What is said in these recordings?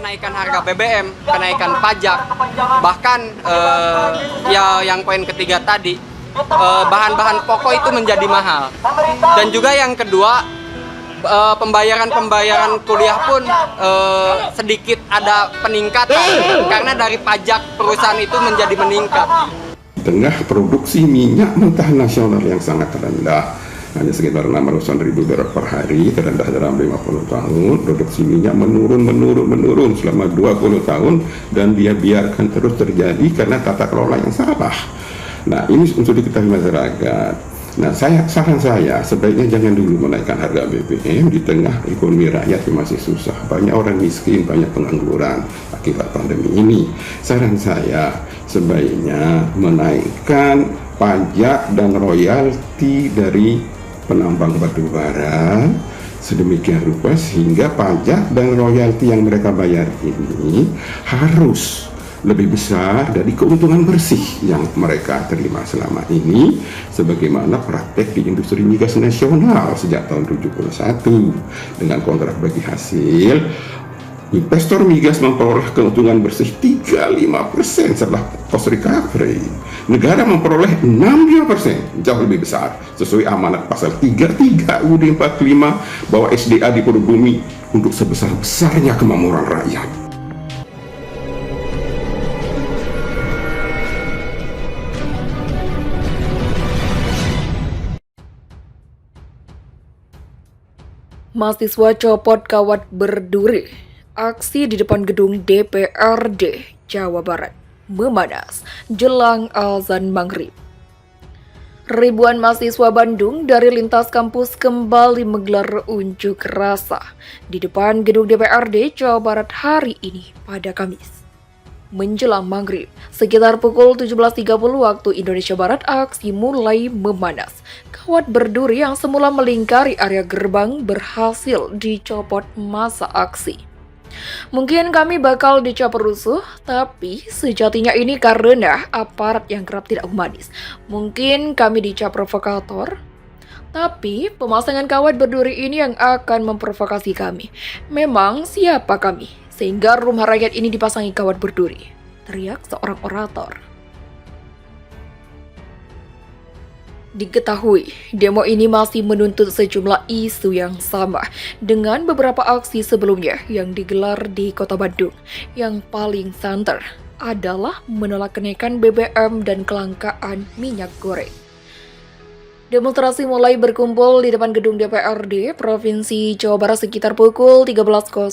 kenaikan harga BBM, kenaikan pajak, bahkan ya yang poin ketiga tadi, bahan-bahan pokok itu menjadi mahal. Dan juga yang kedua, pembayaran kuliah pun sedikit ada peningkatan karena dari pajak perusahaan itu menjadi meningkat. Di tengah produksi minyak mentah nasional yang sangat rendah, hanya sekitar 600.000 barel per hari, terendah dalam 50 tahun, produksi minyak menurun selama 20 tahun, dan dia biarkan terus terjadi karena tata kelola yang salah. Nah, ini untuk diketahui masyarakat. Nah, saran saya sebaiknya jangan dulu menaikkan harga BBM di tengah ekonomi rakyat yang masih susah. Banyak orang miskin, banyak pengangguran akibat pandemi ini. Saran saya sebaiknya menaikkan pajak dan royalti dari penambang batu bara sedemikian rupa sehingga pajak dan royalti yang mereka bayar ini harus lebih besar dari keuntungan bersih yang mereka terima selama ini, sebagaimana praktek di industri migas nasional sejak tahun 71. Dengan kontrak bagi hasil, investor migas memperoleh keuntungan bersih 35% setelah cost recovery. Negara memperoleh 65%, jauh lebih besar, sesuai amanat pasal 33 UUD 45 bahwa SDA di perut bumi untuk sebesar-besarnya kemakmuran rakyat. Mahasiswa copot kawat berduri. Aksi di depan gedung DPRD Jawa Barat memanas jelang azan maghrib. Ribuan mahasiswa Bandung dari lintas kampus kembali menggelar unjuk rasa di depan gedung DPRD Jawa Barat hari ini pada Kamis. Menjelang maghrib, sekitar pukul 17.30 waktu Indonesia Barat, aksi mulai memanas. Kawat berduri yang semula melingkari area gerbang berhasil dicopot massa aksi. Mungkin kami bakal dicap rusuh, tapi sejatinya ini karena aparat yang kerap tidak humanis. Mungkin kami dicap provokator, tapi pemasangan kawat berduri ini yang akan memprovokasi kami. Memang siapa kami sehingga rumah rakyat ini dipasangi kawat berduri? Teriak seorang orator. Diketahui, demo ini masih menuntut sejumlah isu yang sama dengan beberapa aksi sebelumnya yang digelar di Kota Bandung. Yang paling santer adalah menolak kenaikan BBM dan kelangkaan minyak goreng. Demonstrasi mulai berkumpul di depan gedung DPRD Provinsi Jawa Barat sekitar pukul 13.00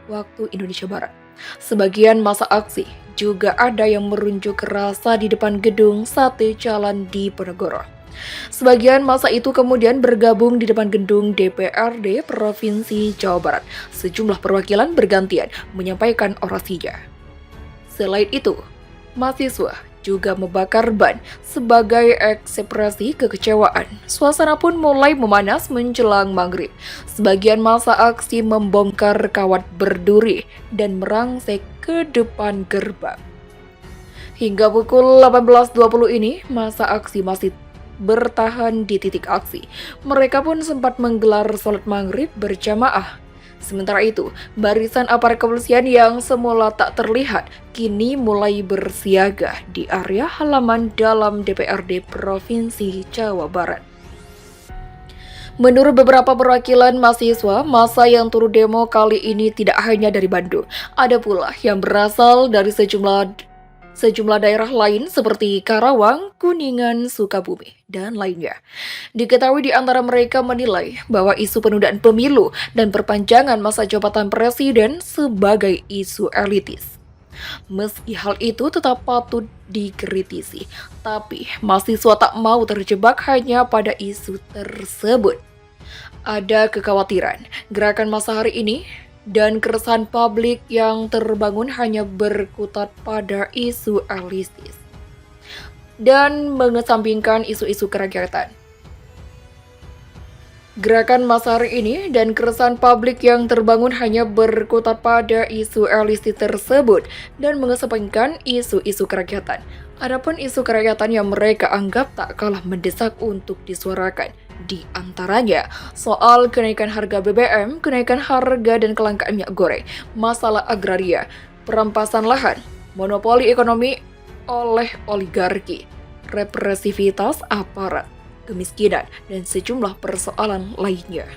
waktu Indonesia Barat. Sebagian massa aksi juga ada yang merunjuk rasa di depan gedung Sate Jalan di Ponorogo. Sebagian massa itu kemudian bergabung di depan gedung DPRD Provinsi Jawa Barat. Sejumlah perwakilan bergantian menyampaikan orasinya. Selain itu, mahasiswa juga membakar ban sebagai ekspresi kekecewaan. Suasana pun mulai memanas menjelang maghrib. Sebagian massa aksi membongkar kawat berduri dan merangsek ke depan gerbang. Hingga pukul 18.20 ini, massa aksi masih bertahan di titik aksi. Mereka pun sempat menggelar sholat maghrib berjamaah. Sementara itu, barisan aparat kepolisian yang semula tak terlihat kini mulai bersiaga di area halaman dalam DPRD Provinsi Jawa Barat. Menurut beberapa perwakilan mahasiswa, massa yang turut demo kali ini tidak hanya dari Bandung, ada pula yang berasal dari sejumlah daerah lain seperti Karawang, Kuningan, Sukabumi, dan lainnya. Diketahui di antara mereka menilai bahwa isu penundaan pemilu dan perpanjangan masa jabatan presiden sebagai isu elitis. Meski hal itu tetap patut dikritisi, tapi mahasiswa tak mau terjebak hanya pada isu tersebut. Ada kekhawatiran gerakan massa hari ini dan keresahan publik yang terbangun hanya berkutat pada isu elitis dan mengesampingkan isu-isu kerakyatan. Gerakan massa hari ini dan keresahan publik yang terbangun hanya berkutat pada isu elitis tersebut dan mengesampingkan isu-isu kerakyatan. Adapun isu kerakyatan yang mereka anggap tak kalah mendesak untuk disuarakan, Di antaranya soal kenaikan harga BBM, kenaikan harga dan kelangkaan minyak goreng, masalah agraria, perampasan lahan, monopoli ekonomi oleh oligarki, represivitas aparat, kemiskinan, dan sejumlah persoalan lainnya.